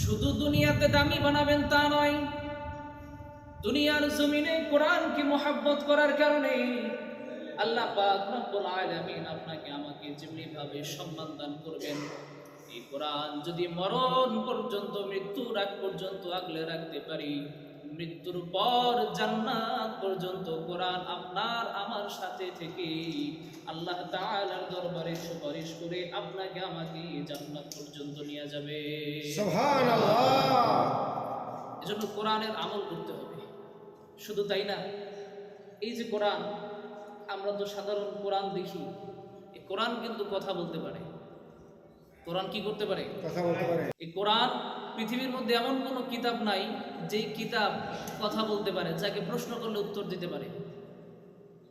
শুধু দুনিয়াতে দামি বানাবেন তা নয়, দুনিয়ার জমিনে কোরআনকে মোহাব্বত করার কারণে আল্লাহ পাক রব্বুল আলামিন আপনাকে আমাকে যেমনি ভাবে সম্মান দান করবেন। এই কোরআন যদি মরণ পর্যন্ত, মৃত্যুর আগ পর্যন্ত আগলে রাখতে পারি, মৃত্যুর পর জান্নাত পর্যন্ত কোরআন আপনার আমার সাথে থেকে আল্লাহ তাআলার দরবারে সুপারিশ করে আপনাকে আমাকে জান্নাত পর্যন্ত নিয়ে যাবে। সুবহানাল্লাহ। এজন্য কোরআনের আমল করতে হবে। শুধু তাই না, এই যে কোরআন, আমরা তো সাধারণ কোরআন দেখি, এই কোরআন কিন্তু কথা বলতে পারে। কোরআন কি করতে পারে? কথা বলতে পারে। এই কোরআন, পৃথিবীর মধ্যে এমন কোনো কিতাব নাই যেই কিতাব কথা বলতে পারে, যাকে প্রশ্ন করলে উত্তর দিতে পারে।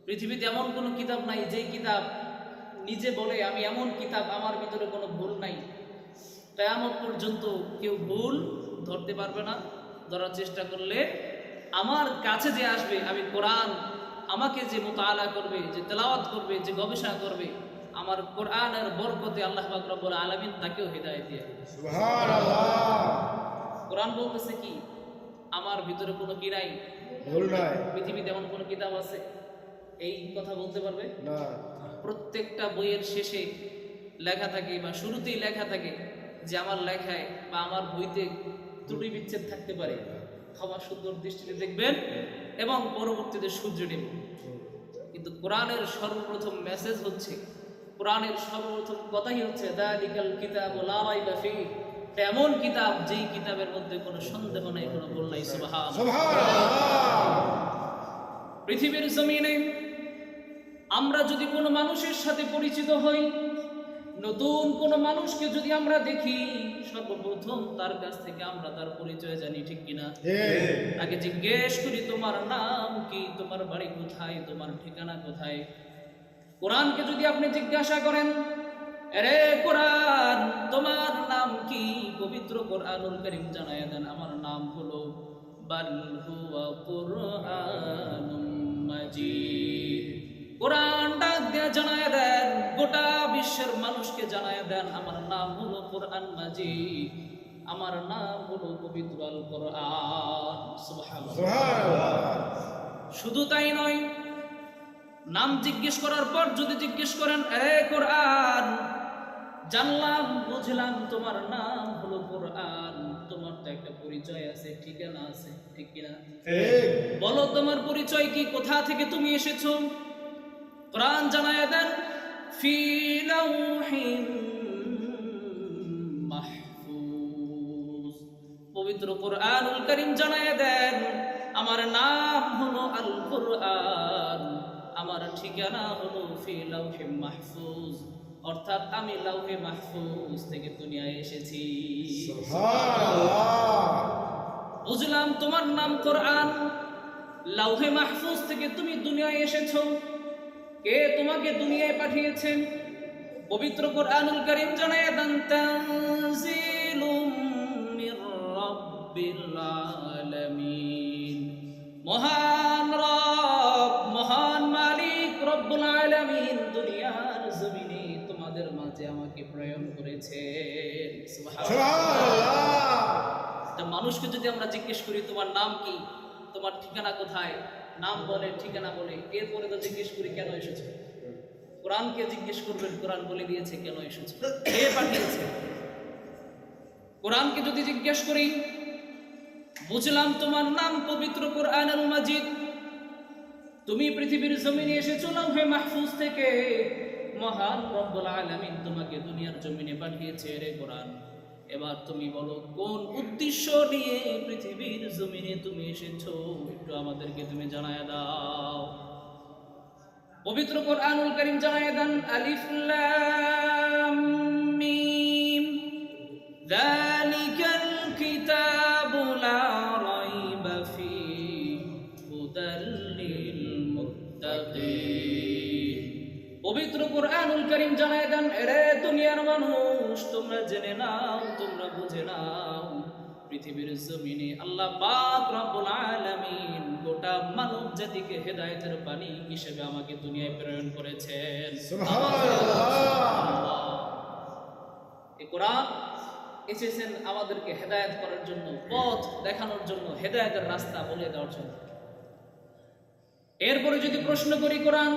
পৃথিবীতে এমন কোনো কিতাব নাই যেই কিতাব নিজে বলে আমি এমন কিতাব, আমার ভিতরে কোনো ভুল নাই। কিয়ামত পর্যন্ত কেউ ভুল ধরতে পারবে না। ধরার চেষ্টা করলে আমার কাছে যে আসবে, আমি কোরআন, আমাকে যে মুতাআলা করবে, যে তেলাওয়াত করবে, যে গবেষণা করবে, আমার কোরআনের বরকতে আল্লাহ পাক রব্বুল আলামিন তাকেও হিদায়াত দিয়ে দেবে। সুবহানাল্লাহ। কোরআন বলতেছে কি, আমার ভিতরে কোনো কি নাই, ভুল নাই। পৃথিবীতে এমন কোনো কিতাব আছে এই কথা বলতে পারবে না। প্রত্যেকটা বইয়ের শেষে লেখা থাকে বা শুরুতেই লেখা থাকে যে আমার লেখায় বা আমার বইতে ত্রুটি বিচ্ছেদ থাকতে পারে, ক্ষমা সুন্দর দৃষ্টিতে দেখবেন এবং পরবর্তীতে শুধরে নেবেন। কিন্তু কোরআনের সর্বপ্রথম মেসেজ হচ্ছে, কোরআনের সর্বপ্রথম কথাই হচ্ছে যালিকাল কিতাবু লা রাইবা ফীহি, এমন কিতাব যেই কিতাবের মধ্যে কোনো সন্দেহ নাই, কোনো ভুল নাই। সুবহানাল্লাহ। সুবহানাল্লাহ। পৃথিবীর জমিনে আমরা যদি কোনো মানুষের সাথে পরিচিত হই, নতুন কোনো মানুষকে যদি আমরা দেখি, সর্বপ্রথম তার কাছ থেকে আমরা তার পরিচয় জানি, ঠিক কিনা? তাকে জিজ্ঞেস করি তোমার নাম কি, তোমার বাড়ি কোথায়, তোমার ঠিকানা কোথায়। কোরআনকে যদি আপনি জিজ্ঞাসা করেন, আরে কোরআন তোমার নাম কি, পবিত্র কোরআনুল কারীম জানায়া দেন আমার নাম হলো বাল হুয়া কুরআনুম মাজিদ। কোরআন ডাক দিয়ে জানায়া দেন, গোটা বিশ্বের মানুষকে জানায়া দেন আমার নাম হলো কোরআন মাজিদ, আমার নাম হলো পবিত্র আল কোরআন। সুবহানাল্লাহ। সুবহানাল্লাহ। শুধু তাই নয়, নাম জিজ্ঞেস করার পর যদি জিজ্ঞেস করেন, এ কোরআন জানলাম বুঝলাম তোমার নাম হলো কোরআন, তোমার তো একটা পরিচয় আছে, ঠিকানা আছে, ঠিক কিনা? বলো তোমার পরিচয় কি, কোথা থেকে তুমি এসেছো? কোরআন জানায়া দেন ফি লাউহিন মাহফুজ, পবিত্র কোরআনুল কারীম জানায়া দেন আমার নাম হলো আল কোরআন, আমার ঠিকানা হলো ফি লাউহিন মাহফুজ, অর্থাৎ আমি লাউহে মাহফুজ থেকে দুনিয়ায় এসেছি। সুবহানাল্লাহ। বুঝলাম তোমার নাম কোরআন, লাউহে মাহফুজ থেকে তুমি দুনিয়ায় এসেছো। কে তোমাকে দুনিয়ায় পাঠিয়েছেন? পবিত্র কোরআনুল কারীম জানায়া দেন তানজিলুম মির রাব্বিল আলামিন, মহান রব, মহান মালিক রব্বুল আলামিন দুনিয়ার জমিনে তোমাদের মাঝে আমাকে প্রেরণ করেছেন। সুবহানাল্লাহ। তা মানুষকে যদি আমরা জিজ্ঞেস করি তোমার নাম কি, তোমার ঠিকানা কোথায়, নাম বলে, ঠিকানা বলে, এরপরে তো জিজ্ঞেস করি কেন এসেছো? কোরআনকে জিজ্ঞেস করবেন, কোরআন বলে দিয়েছে কেন এসেছো, কে পাঠিয়েছে। কোরআনকে যদি জিজ্ঞেস করি, বুঝলাম তোমার নাম পবিত্র কোরআনুল মাজিদ, তুমি পৃথিবীর জমিনে এসেছো লাউহে মাহফুজ থেকে, মহান রব্বুল আলামিন তোমাকে দুনিয়ার জমিনে পাঠিয়েছে রে কোরআন। এবার তুমি বলো কোন উদ্দেশ্য নিয়ে পৃথিবীর জমিনে তুমি এসেছো, একটু আমাদেরকে তুমি জানায়া দাও। পবিত্র কোরআনুল কারীম জানায়া দেন আলিফ লাম মিম যালিকাল কিতাবু লা রাইবা ফীহি হুদাল লিল মুত্তাকিন। পবিত্র কোরআনুল কারীম জানায়া দেন এরে দুনিয়ার মানুষ তোমরা জেনে নাও, তোমরা বুঝে নাও, পৃথিবীর জমিনে আল্লাহ পাক রব্বুল আলামিন গোটা মানব জাতিকে হেদায়েতের বাণী হিসেবে আমাকে দুনিয়ায় প্রেরণ করেছেন। সুবহানাল্লাহ। এই কোরআন এসেছেন আমাদেরকে হেদায়েত করার জন্য, পথ দেখানোর জন্য, হেদায়েতের রাস্তা বলে দেওয়ার জন্য। এরপরে যদি প্রশ্ন করি, কোরআন,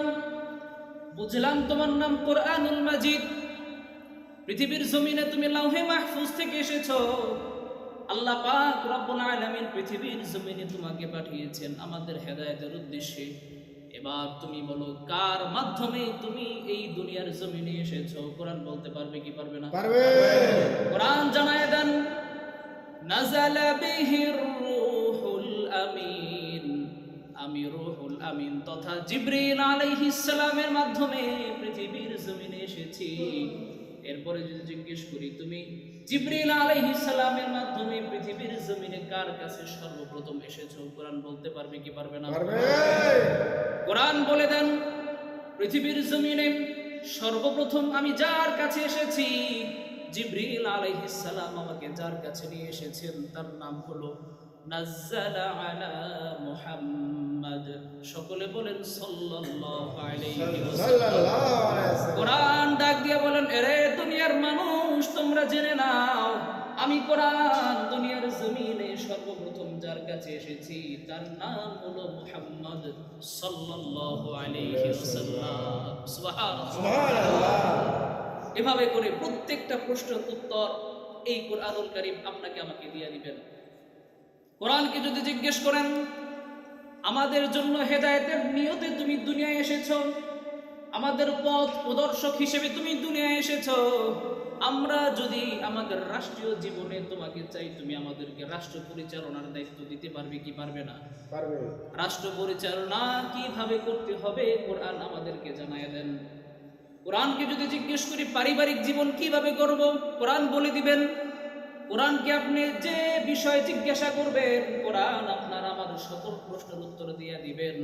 বুঝলাম তোমার নাম কোরআনুল মাজিদ, পৃথিবীর জমিনে তুমি লাউহে মাহফুজ থেকে এসেছো, আল্লাহ পাক রব্বুল আলামিন পৃথিবীর জমিনে তোমাকে পাঠিয়েছেন আমাদের হেদায়েতের উদ্দেশ্যে। এবার তুমি বলো, কার মাধ্যমে তুমি এই দুনিয়ার জমিনে এসেছো? কোরআন বলতে পারবে কি পারবে না? পারবে। কোরআন জানায় দেন, নাযালা বিহির রূহুল আমিন, আমি রূহুল আমিন তথা জিবরিল আলাইহিস সালামের মাধ্যমে পৃথিবীর জমিনে এসেছি। এরপরে যদি জিজ্ঞেস করি, তুমি জিবরিল আলাইহিস সালামের মাধ্যমে পৃথিবীর জমিনে কার কাছে সর্বপ্রথম এসেছো? কোরআন বলতে পারবে কি পারবে না? পারবে। কোরআন বলে দেন, পৃথিবীর জমিনে সর্বপ্রথম আমি যার কাছে এসেছি, জিবরিল আলাইহিস সালাম আমাকে যার কাছে নিয়ে এসেছেন, তার নাম হলো নাজ্জালা আলা মুহাম্মাদ। সকলে বলেন সাল্লাল্লাহু আলাইহি ওয়াসাল্লাম। সাল্লাল্লাহু আলাইহি ওয়াসাল্লাম। কোরআন ডাক দিয়ে বলেন, এরে দুনিয়ার মানুষ, তোমরা জেনে নাও, আমি কোরআন দুনিয়ার জমিনে সর্বপ্রথম যার কাছে এসেছি, তার নাম হলো মুহাম্মদ সাল্লাল্লাহু আলাইহি ওয়াসাল্লাম। সুবহানাল্লাহ। সুবহানাল্লাহ। এভাবে করে প্রত্যেকটা প্রশ্নের উত্তর এই কোরআনুল কারীম আপনাকে আমাকে দিয়ে দিবেন। কোরআনকে যদি জিজ্ঞেস করেন, আমাদের জন্য হেদায়েতের নিয়তে তুমি দুনিয়ায় এসেছো, আমাদের পথ প্রদর্শক হিসেবে তুমি দুনিয়ায় এসেছো, আমরা যদি আমাদের রাষ্ট্রীয় জীবনে তোমাকে চাই, তুমি আমাদেরকে রাষ্ট্র পরিচালনার দায়িত্ব দিতে পারবে কি পারবে না? পারবে। রাষ্ট্র পরিচালনা কিভাবে করতে হবে কোরআন আমাদেরকে জানায় দেন। কোরআনকে যদি জিজ্ঞেস করি, পারিবারিক জীবন কিভাবে করব, কোরআন বলে দিবেন। কোরআনকে আপনি যে বিষয়ে জিজ্ঞাসা করবেন, কোরআন আপনার আমার সকল প্রশ্নের উত্তর দিয়ে দিবেন।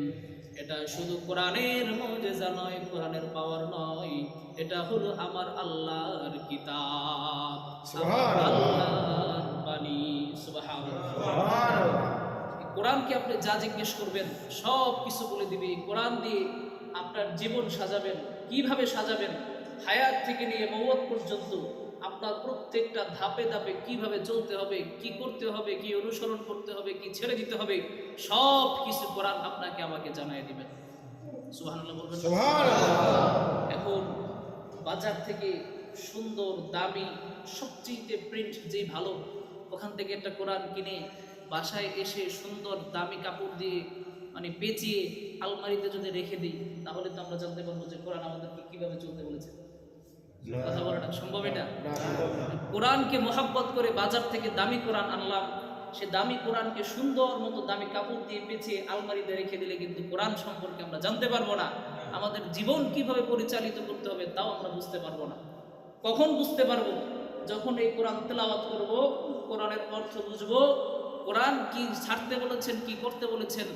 এটা শুধু কোরআনের মুজিজা নয়, কোরআনের পাওয়ার নয়, এটা হলো আমার আল্লাহর কিতাব, আমার আল্লাহর বাণী। সুবহানাল্লাহ। সুবহানাল্লাহ। কোরআনকে আপনি যা জিজ্ঞেস করবেন সব কিছু বলে দিবে। কোরআন দিয়ে আপনার জীবন সাজাবেন, কিভাবে সাজাবেন, হায়াত থেকে নিয়ে মওত পর্যন্ত আপনার প্রত্যেকটা ধাপে ধাপে কিভাবে চলতে হবে, কি করতে হবে, কি অনুসরণ করতে হবে, কি ছেড়ে দিতে হবে, সব কিছু কোরআন আপনাকে আমাকে জানিয়ে দিবেন। সুবহানাল্লাহ বলবেন। সুবহানাল্লাহ। এখন বাজার থেকে সুন্দর দামি সবচেয়ে প্রিন্ট যেই ভালো, ওখান থেকে একটা কোরআন কিনে বাসায় এসে সুন্দর দামি কাপড় দিয়ে মানে পেঁচিয়ে আলমারিতে যদি রেখে দিই, তাহলে তো আমরা জানতে পারবো যে কোরআন আমাদেরকে কিভাবে চলতে বলেছে। কথা বলাটা সম্ভব? এটা কোরআনকে মোহাব্বত করে বাজার থেকে দামি কোরআন আনলাম, সে দামি কোরআনকে সুন্দর মতো দামি কাপড় দিয়ে পেঁচিয়ে আলমারিতে রেখে দিলে কিন্তু কোরআন সম্পর্কে আমরা জানতে পারবো না। আমাদের জীবন কিভাবে পরিচালিত করতে হবে তাও আমরা বুঝতে পারবো না। কখন বুঝতে পারবো? যখন এই কোরআন তেলাওয়াত করব, কোরআনের অর্থ বুঝবো, কোরআন কি ছাড়তে বলেছেন, কি করতে বলেছেন,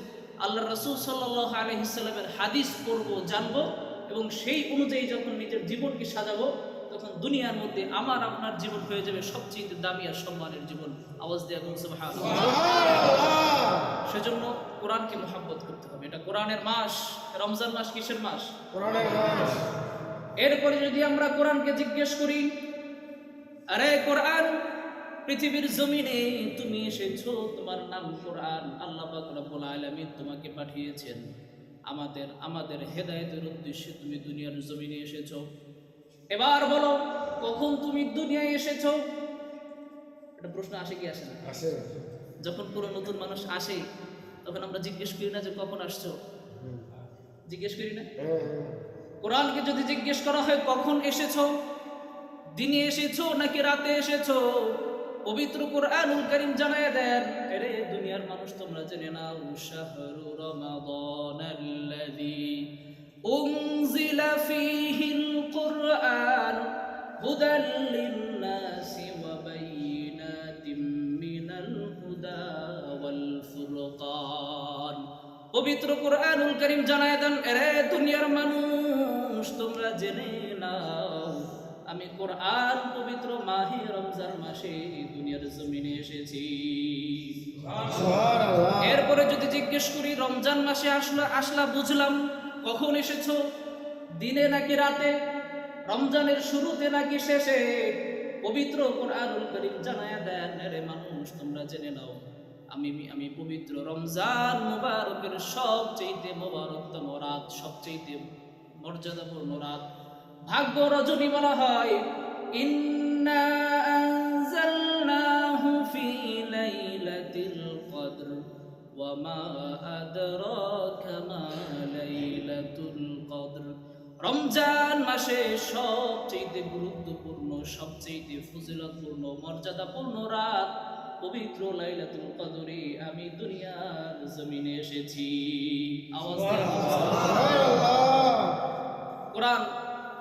আল্লাহ রাসূল সাল্লাল্লাহু আলাইহি সাল্লামের হাদিস পড়বো, জানবো, এবং সেই অনুযায়ী যখন নিজের জীবনকে সাজাবো, তখন দুনিয়ার মধ্যে আমার আপনার জীবন হয়ে যাবে সবচেয়ে দামি আর সম্মানের জীবন। আওয়াজ দিয়ে বলুন সুবহানাল্লাহ। সেজন্য কোরআনকে মোহাব্বত করতে হবে। এটা কোরআনের মাস। রমজান মাস কিসের মাস? কোরআনের মাস। এরপরে যদি আমরা কোরআনকে জিজ্ঞেস করি, আরে কোরআন, পৃথিবীর জমিনে তুমি এসেছো, তোমার নাম কোরআন, আল্লাহ পাক রব্বুল আলামিন তোমাকে পাঠিয়েছেন আমাদের হেদায়েতের উদ্দেশ্যে তুমি দুনিয়ার জমিনে এসেছো। এবার বলো, কখন তুমি দুনিয়ায় এসেছো? এটা প্রশ্ন আসে কি আসে না? আসে। যখন কোনো নতুন মানুষ আসে, তখন আমরা জিজ্ঞেস করি না যে কখন আসছো? জিজ্ঞেস করি না? কোরআনকে যদি জিজ্ঞেস করা হয় কখন এসেছো, দিনে এসেছো নাকি রাতে এসেছো, পবিত্র কোরআনুল কারীম জানায় দেন, আরে দুনিয়ার মানুষ তোমরা জেনে নাও, শাহরু রমাদানাল্লাযী উনজিলা ফীহিল কুরআন হুদাল লিন-নাসি ওয়া বাইয়িনাতিম মিনাল হুদা ওয়াল ফুরকান। পবিত্র কোরআনুল কারীম জানায় দেন, আরে দুনিয়ার মানুষ তোমরা জেনে নাও, আমি কোরআন পবিত্র মাহে রমজান মাসে দুনিয়ার জমিনে এসেছি। সুবহানাল্লাহ। এরপরে যদি জিজ্ঞেস করি, রমজান মাসে আসলা বুঝলাম, কখন এসেছো, দিনে নাকি রাতে, রমজানের শুরুতে নাকি শেষে, পবিত্র কোরআনুল কারীম জানায়া দেন, রে মানুষ তোমরা জেনে নাও আমি পবিত্র রমজান মুবারকের সবচেয়ে মুবারকতম রাত, সবচেয়ে মর্যাদাপূর্ণ রাত, ভাগ্য রজনী বলা হয়। ইন্না আনজালনাহু ফি লাইলাতিল কদর ওয়া মা আদরাকা মা লাইলাতুল কদর। রমজান মাসে সবচেয়ে গুরুত্বপূর্ণ, সবচেয়ে ফজিলতপূর্ণ, মর্যাদাপূর্ণ রাত পবিত্র লাইলাতুল কদরে আমি দুনিয়ার জমিনে এসেছি। আওয়াজ দিয়ে কোরআন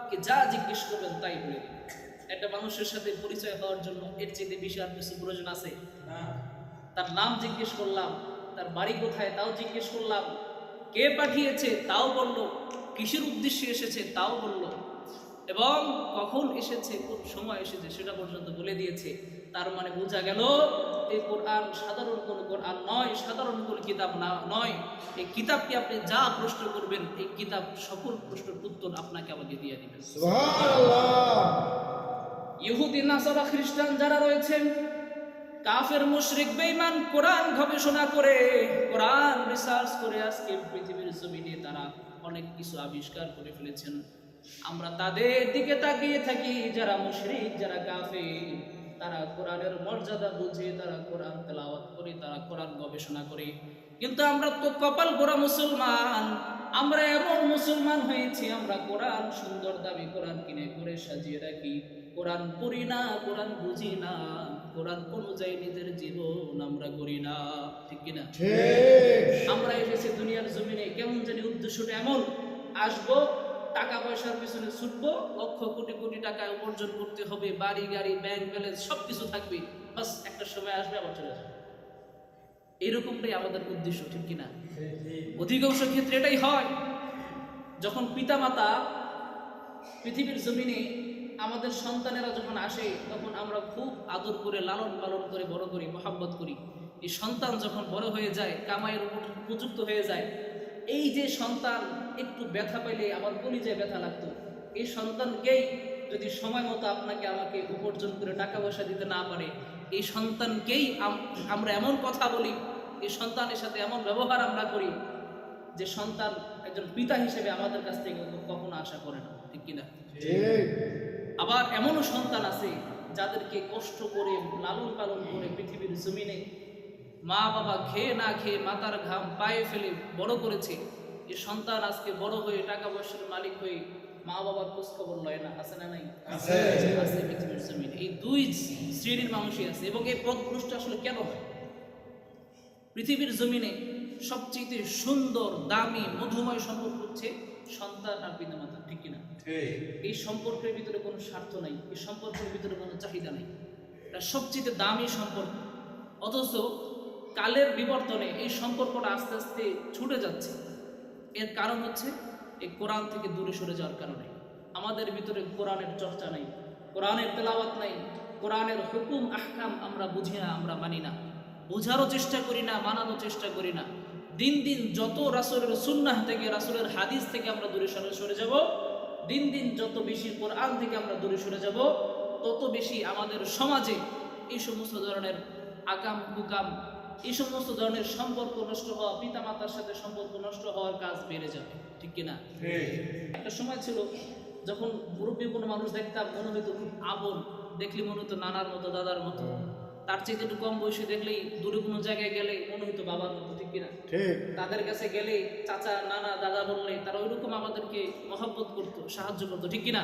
কে যা জিজ্ঞেস করবেন তাই বলে দিন। একটা মানুষের সাথে পরিচয় হওয়ার জন্য এর চেয়ে বেশি আর কিছু প্রয়োজন আছে? তার নাম জিজ্ঞেস করলাম, তার বাড়ি কোথায় তাও জিজ্ঞেস করলাম, কে পাঠিয়েছে তাও বলল, কিসের উদ্দেশ্যে এসেছে তাও বলল, এবং কখন এসেছে, কোন সময় এসেছে সেটা পর্যন্ত বলে দিয়েছে। তার মানে বোঝা গেল এই কোরআন সাধারণ কোন কোরআন নয়, সাধারণ কোন কিতাব নয়। এই কিতাবকে আপনি যা প্রশ্ন করবেন এই কিতাব সকল প্রশ্নের উত্তর আপনাকে আমাকে দিয়ে দিবেন। সুবহানাল্লাহ। ইহুদি নাসারা খ্রিস্টান যারা রয়েছেন, কাফের মুশরিক বেঈমান, কোরআন গবেষণা করে, কোরআন রিসার্চ করে আজকে পৃথিবীর জমিনে তারা অনেক কিছু আবিষ্কার করে ফেলেছেন। আমরা তাদের দিকে তাকিয়ে থাকি যারা মুশরিক, যারা কাফের, তারা কোরআনের মর্যাদা বুঝে, তারা কোরআন তেলাওয়াত করে, তারা কোরআন গবেষণা করে। কিন্তু আমরা তো কপাল পোড়া মুসলমান, আমরা এমন মুসলমান হয়েছি, আমরা কোরআন সুন্দর দামি কোরআন কিনে করে সাজিয়ে রাখি, কোরআন পড়ি না, কোরআন বুঝি না, কোরআন অনুযায়ী নিজের জীবন আমরা করি না। ঠিক কিনা? আমরা এসেছি দুনিয়ার জমিনে কেমন জানি উদ্দেশ্যটা এমন, আসবো, টাকা পয়সার পিছনে ছুটবো, লক্ষ কোটি কোটি টাকা উপার্জন করতে হবে, বাড়ি গাড়ি ব্যাংক ব্যালেন্স সবকিছু থাকবে, বাস একটা সময় আসবে আবার চলে যাবে। এরকমটাই আমাদের উদ্দেশ্য, ঠিক কিনা? অধিকাংশ ক্ষেত্রে এটাই হয়। যখন পিতামাতা পৃথিবীর জমিনে আমাদের সন্তানেরা যখন আসে, তখন আমরা খুব আদর করে লালন পালন করে বড় করি, মহাব্বত করি। এই সন্তান যখন বড় হয়ে যায়, কামাইয়ের উপযুক্ত হয়ে যায়, এই যে সন্তান একটু ব্যথা পাইলে আমার কলিজায় ব্যথা লাগতো, এই সন্তানকেই যদি সময় মতো আপনাকে আমাকে উপার্জন করে টাকা পয়সা দিতে না পারে, এই সন্তানকেই আমরা এমন কথা বলি, এই সন্তানের সাথে এমন ব্যবহার আমরা করি যে সন্তান একজন পিতা হিসেবে আমাদের কাছ থেকে কখনো আশা করে না। ঠিক কিনা? আবার এমনও সন্তান আছে যাদেরকে কষ্ট করে লালন পালন করে পৃথিবীর জমিনে মা বাবা খেয়ে না খেয়ে মাথার ঘাম পায়ে ফেলে বড় করেছে। এই সন্তান আজকে বড় হয়ে টাকা পয়সার মালিক হয়ে মা বাবার খোঁজ খবর লয় না। আছে না নাই? আছে পৃথিবীর জমিনে। এই দুই শ্রেণীর মানুষই আছে। এবং এই পথভ্রষ্ট আসলে কেন হয়? পৃথিবীর জমিনে সবচেয়ে সুন্দর, দামি, মধুময় সম্পর্ক হচ্ছে সন্তান আর পিতামাতা। ঠিক কিনা? এই সম্পর্কের ভিতরে কোনো স্বার্থ নাই, এই সম্পর্কের ভিতরে কোনো চাহিদা নেই, এটা সবচেয়ে দামি সম্পর্ক। অথচ কালের বিবর্তনে এই সম্পর্কটা আস্তে আস্তে ছুটে যাচ্ছে। এর কারণ হচ্ছে এই কোরআন থেকে দূরে সরে যাওয়ার কারণে। আমাদের ভিতরে কোরআনের চর্চা নাই, কোরআনের তেলাওয়াত নাই, কোরআনের হুকুম আহকাম আমরা বুঝি না, আমরা মানি না, বোঝারও চেষ্টা করি না, মানানোর চেষ্টা করি না। দিন দিন যত রাসূলের সুন্নাহ থেকে, রাসূলের হাদিস থেকে আমরা দূরে সরে যাব, দিন দিন যত বেশি কোরআন থেকে আমরা দূরে সরে যাব, তত বেশি আমাদের সমাজে এই সমস্ত ধরনের আকাম কুকাম, এই সমস্ত ধরনের সম্পর্ক নষ্ট হওয়া, পিতামাতার সাথে সম্পর্ক নষ্ট হওয়ার কাজ বেড়ে যাবে। ঠিক কিনা? একটা সময় ছিল যখন মুরব্বী কোনো মানুষ দেখতাম, মনে হইতো খুব আপন, দেখলে মনে হতো নানার মতো, দাদার মতো। তার চেয়ে একটু কম বয়সে দেখলেই, দূরে কোনো জায়গায় গেলে মনে হইতো বাবার মতো। ঠিক কিনা? তাদের কাছে গেলে চাচা, নানা, দাদা বললে তারা ওইরকম আমাদেরকে মহব্বত করতো, সাহায্য করতো। ঠিক কিনা?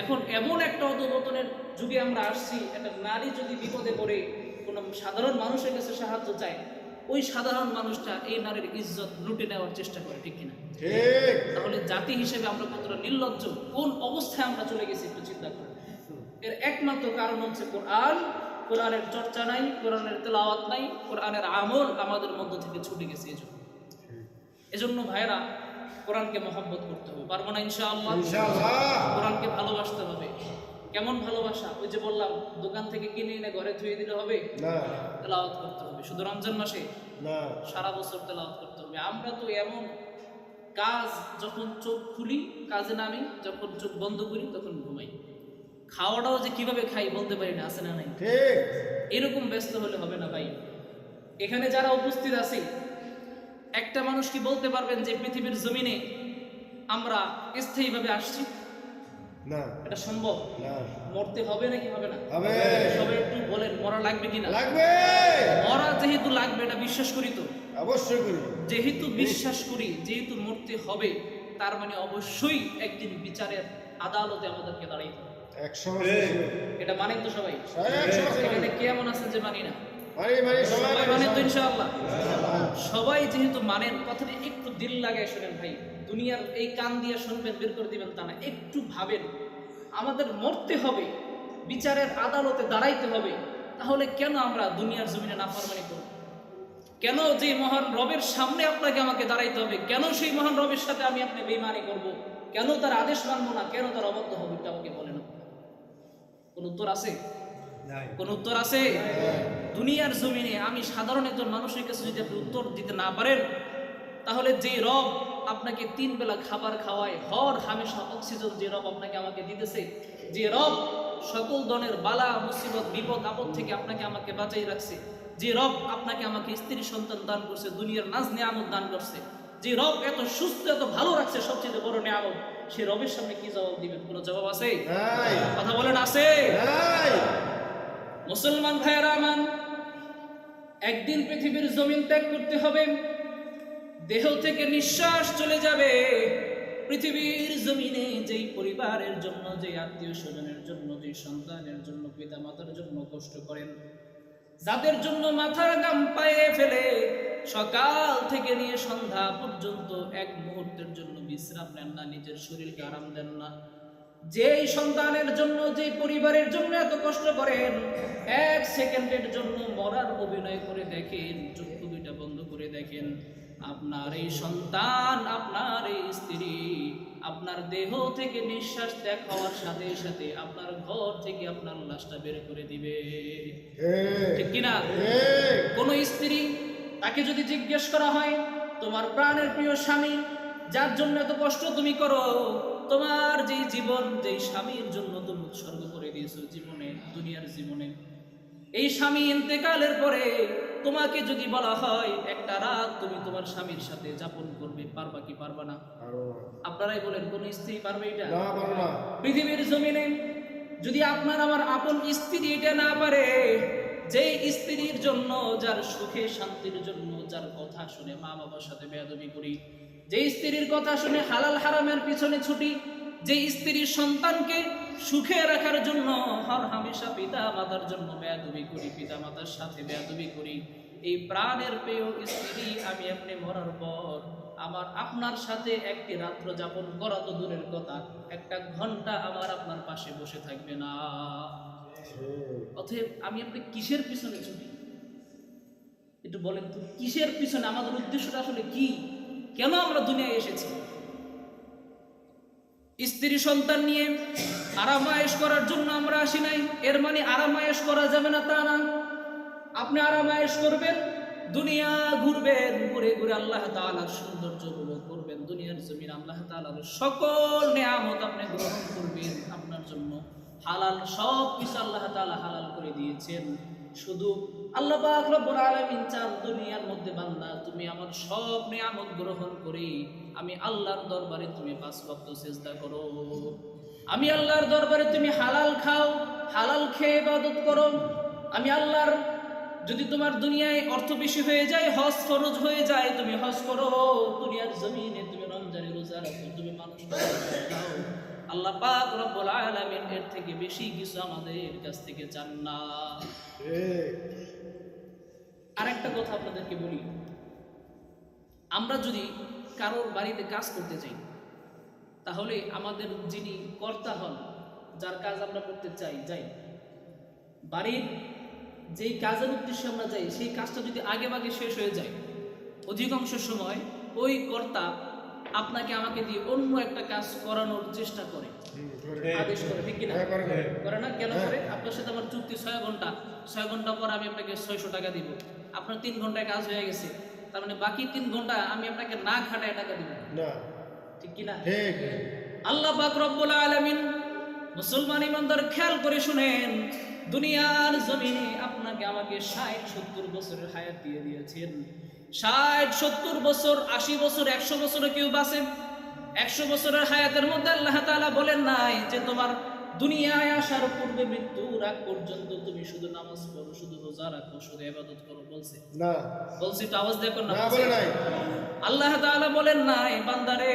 এখন এমন একটা অধঃপতনের যুগে আমরা আসছি, একটা নারী যদি বিপদে পড়ে কোনো সাধারণ মানুষের কাছে সাহায্য চায়, ওই সাধারণ মানুষটা এই নারীর ইজ্জত লুটে নেওয়ার চেষ্টা করে। ঠিক কিনা? তাহলে জাতি হিসেবে আমরা কতটা নির্লজ্জ, কোন অবস্থায় আমরা চলে গেছি একটু চিন্তা করেন। এর একমাত্র কারণ হচ্ছে কোরআন। কোরআনের চর্চা নাই, কোরআনের তেলাওয়াত নাই, কোরআনের আমল আমাদের মধ্য থেকে ছুটে গেছে। এজন্য ভাইরা, কোরআনকে মহব্বত করতে হবে। পারবো না ইনশাআল্লাহ? কোরআনকে ভালোবাসতে হবে। কেমন ভালোবাসা? ওই যে বললাম, দোকান থেকে কিনে এনে ঘরে ধুয়ে দিলে হবে না, তেলাওয়াত করতে হবে। শুধু রমজান মাসে না, সারা বছর তেলাওয়াত করতে হবে। আমরা তো এমন কাজ, যখন চোখ খুলি কাজে নামি, যখন চোখ বন্ধ করি তখন ঘুমাই। খাওয়াটাও যে কিভাবে খাই বলতে পারি না, আছে না নাই? ঠিক। এরকম ব্যস্ত হলে হবে না ভাই। এখানে যারা উপস্থিত আছে, একটা মানুষ কি বলতে পারবেন যে পৃথিবীর জমিনে আমরা স্থায়ীভাবে আসছি? না। এটা সম্ভব? না। মরতে হবে নাকি হবে না? হবে। সবাই একটু বলেন, মরা লাগবে কিনা? লাগবে। মরা যেহেতু লাগবে, এটা বিশ্বাস করি তো। অবশ্যই করি। যেহেতু বিশ্বাস করি, যেহেতু মরতে হবে, তার মানে অবশ্যই একদিন বিচারের আদালতে আমাদেরকে দাঁড়াইতে হবে। 100%। এটা মানেন তো সবাই? 100%। এখানে কে এমন আছেন যে মানি না? মানি সবাই সবাই মানেন তো ইনশাআল্লাহ? সবাই যেহেতু মানেন, কথাটা একটু দিল লাগায় শোনেন ভাই। দুনিয়ার এই কান দিয়ে শুনবেন, বের করে দিবেন তা না, একটু ভাবেন। আমাদের মরতে হবে, বিচারের আদালতে দাঁড়াইতে হবে, তাহলে কেন আমরা দুনিয়ার জমিনে নাফরমানি করব? কেন যে মহান রবের সামনে আপনাকে আমাকে দাঁড়াইতে হবে? কেন সেই মহান রবের সাথে আমি আপনি বেঈমানি করব? কেন তার আদেশ মানবো না? কেন তার অবাধ্য হবো? এটা আমাকে বলেন। কোন উত্তর আছে? কোন উত্তর আছে? দুনিয়ার জমিনে আমি সাধারণ একজন মানুষের কাছে যদি আপনি উত্তর দিতে না পারেন, তাহলে যে রব আপনাকে 3 বেলা খাবার খাওয়ায়, হর হামেশা অক্সিজেন যে রব আপনাকে আমাকে দিতেছে, যে রব সকল ধরনের বালা মুসিবত বিপদ আপদ থেকে আপনাকে আমাকে বাঁচাই রাখছে, যে রব আপনাকে আমাকে স্ত্রী সন্তান দান করছে, দুনিয়ার নাজ নিয়ামত দান করছে, যে রব এত সুস্থ এত ভালো রাখছে, সবচেয়ে বড় নিয়ামত, সে রবের সামনে কি জবাব দিবেন? কোনো জবাব আছে? নাই। কথা বলেন, আছে? নাই। মুসলমান ভাইয়েরা আমার, একদিন পৃথিবীর জমিন ত্যাগ করতে হবে, দেহ থেকে নিঃশ্বাস চলে যাবে। পৃথিবীর জমিনে যেই পরিবারের জন্য, যে আত্মীয় স্বজনের জন্য, যে সন্তানের জন্য, পিতা মাতার জন্য কষ্ট করেন, যাদের জন্য মাথার ঘাম পায়ে ফেলে সকাল থেকে নিয়ে সন্ধ্যা পর্যন্ত এক মুহূর্তের জন্য বিশ্রাম নেন না, নিজের শরীরকে আরাম দেন না, যেই সন্তানের জন্য, যে পরিবারের জন্য এত কষ্ট করেন, 1 সেকেন্ডের জন্য মরার অভিনয় করে দেখেন, চক্ষু দুইটা বন্ধ করে দেখেন, আপনার এই সন্তান, আপনার এই স্ত্রী, আপনার দেহ থেকে নিঃশ্বাস ত্যাগ হওয়ার সাথে সাথে আপনার ঘর থেকে আপনার লাশটা বের করে দিবে। ঠিক কিনা? কোন স্ত্রী, তাকে যদি জিজ্ঞেস করা হয়, তোমার প্রাণের প্রিয় স্বামী যার জন্য এত কষ্ট তুমি করো, তোমার যেই জীবন, যেই স্বামীর জন্য তুমি উৎসর্গ করে দিয়েছো জীবনে, দুনিয়ার জীবনে, এই স্বামী ইন্তেকালের পরে তোমাকে যদি বলা হয় একটা রাত তুমি তোমার স্বামীর সাথে যাপন করবে, পারবা কি পারবা না? আপনারাই বলেন, কোন স্ত্রী পারবে এটা? পৃথিবীর জমিনে যদি আপনার আমার আপন স্ত্রী এটা না পারে, যেই স্ত্রীর জন্য, যার সুখে শান্তির জন্য, যার কথা শুনে মা বাবার সাথে বেয়াদবি করি, যে স্ত্রীর কথা শুনে হালাল হারামের পিছনে ছুটি, যে স্ত্রীর সন্তানকে সুখে রাখার জন্য হর হামেশা পিতা মাতার জন্য বেয়াদবি করি, পিতা মাতার সাথে বেয়াদবি করি, এই প্রাণের প্রিয় স্ত্রী আমি আপনি মরার পর আমার আপনার সাথে একটি রাত্র যাপন করা তো দূরের কথা, 1 ঘন্টা আমার আপনার পাশে বসে থাকবে না। অতএব আমি আপনি কিসের পিছনে ছুটি? একটু বলেন তো, কিসের পিছনে? আমাদের উদ্দেশ্যটা আসলে কি? কেন আমরা দুনিয়ায় এসেছি? স্ত্রী সন্তান নিয়ে আরামায়েশ করার জন্য আমরা আসি নাই। এর মানে আরামায়েশ করা যাবে না তা না। আপনি আরামায়েশ করবেন, দুনিয়া ঘুরবেন, ঘুরে ঘুরে আল্লাহ তাআলার সৌন্দর্য উপভোগ করবেন, দুনিয়ার জমিন আল্লাহ তাআলার সকল নিয়ামত আপনি গ্রহণ করবেন। আপনার জন্য হালাল সব কিছু আল্লাহ তাআলা হালাল করে দিয়েছেন। শুধু আল্লাহ পাক রব্বুল আলামিন চান দুনিয়ার মধ্যে বান্দা তুমি আমার সব নিয়ামত গ্রহণ করে আমি আল্লাহর দরবারে তুমি 5 ওয়াক্ত সিজদা করো, আমি আল্লাহর দরবারে তুমি হালাল খাও, হালাল খেয়ে ইবাদত করো। আমি আল্লাহর, যদি তোমার দুনিয়ায় অর্থ বেশি হয়ে যায়, হজ ফরজ হয়ে যায়, তুমি হজ করো, দুনিয়ার জমিনে তুমি রমজানের রোজা রাখো, তুমি মানুষকে দাও। আল্লাহ পাক রব্বুল আলামিন এর থেকে বেশি কিছু আমাদের কাছ থেকে চান না। আরেকটা কথা আপনাদেরকে বলি, আমরা যদি কারোর বাড়িতে কাজ করতে যাই, তাহলে আমাদের যিনি কর্তা হন, যার কাজ আমরা করতে যাই, বাড়ির যেই কাজের উদ্দেশ্যে আমরা যাই, সেই কাজটা যদি আগে ভাগে শেষ হয়ে যায়, অধিকাংশ সময় ওই কর্তা আপনাকে আমাকে দিয়ে অন্য একটা কাজ করানোর চেষ্টা করে, আদেশ করে, ঠিক কিনা? করে না? কেন করে? আপনার সাথে আমার চুক্তি 6 ঘন্টা, 6 ঘন্টা পর আমি আপনাকে 600 টাকা দিব, আপনার 3 ঘন্টায় কাজ হয়ে গেছে, তার মানে বাকি 3 ঘন্টা আমি আপনাকে না খাটায় টাকা দিব না, ঠিক কিনা? আল্লাহ পাক রব্বুল আলামিন মুসলমান ইমানদার খেয়াল করে শুনেন, দুনিয়ার জমিনে আপনাকে আমাকে 60-70 বছরের হায়াত দিয়ে দিয়েছেন। 60-70 বছর, 80 বছর, 100 বছরে কেউ বাঁচে? 100 বছরের হায়াতের মধ্যে আল্লাহ তাআলা বলেন নাই যে তোমার দুনিয়ায় আসার পূর্বে মৃত্যুর আগ পর্যন্ত তুমি শুধু নামাজ পড়ো, শুধু রোজা রাখো, শুধু ইবাদত করো, বলছে? না বলছি তো, আওয়াজ দেখো না। না বলে নাই। আল্লাহ তাআলা বলেন নাই বান্দারে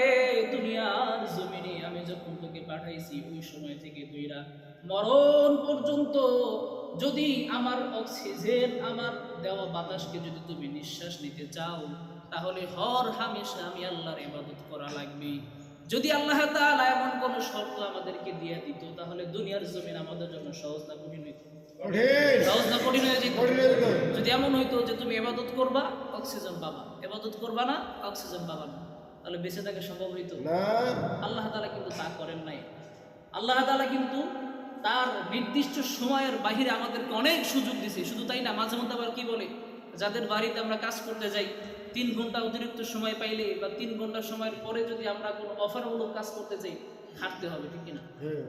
দুনিয়ার জমিনে আমি যখন তোকে পাঠাইছি ওই সময় থেকে তুইরা মরণ পর্যন্ত যদি আমার অক্সিজেন, আমার দেওয়া বাতাসকে যদি তুমি নিঃশ্বাস নিতে চাও, তাহলে হর হামেশা আমি আল্লাহর ইবাদত করা লাগবে। যদি আল্লাহ তাআলা এমন কোন শর্ত আমাদেরকে দিয়ে দিত, তাহলে দুনিয়ার জমিন আমাদের জন্য সহজ না কঠিন হইত? কঠিন। সহজ না কঠিন হয়ে যেত? কঠিন হয়ে যেত। যদি এমন হইতো যে তুমি ইবাদত করবা, অক্সিজেন পাবা, ইবাদত করবা না, অক্সিজেন পাবা না, তাহলে বেঁচে থাকা সম্ভব হইতো? না। আল্লাহ তাআলা কিন্তু তা করেন নাই। আল্লাহ তাআলা কিন্তু তার নির্দিষ্ট সময়ের বাহিরে আমাদেরকে অনেক সুযোগ দিছে। শুধু তাই না, মাঝে মধ্যে আবার কি বলে, যাদের বাড়িতে আমরা কাজ করতে যাই, 3 ঘন্টা অতিরিক্ত সময় পাইলে বা 3 ঘন্টা সময়ের পরে যদি আমরা কোনো অফারমূলক কাজ করতে যাই, হাঁটতে হবে, ঠিক কিনা? হ্যাঁ।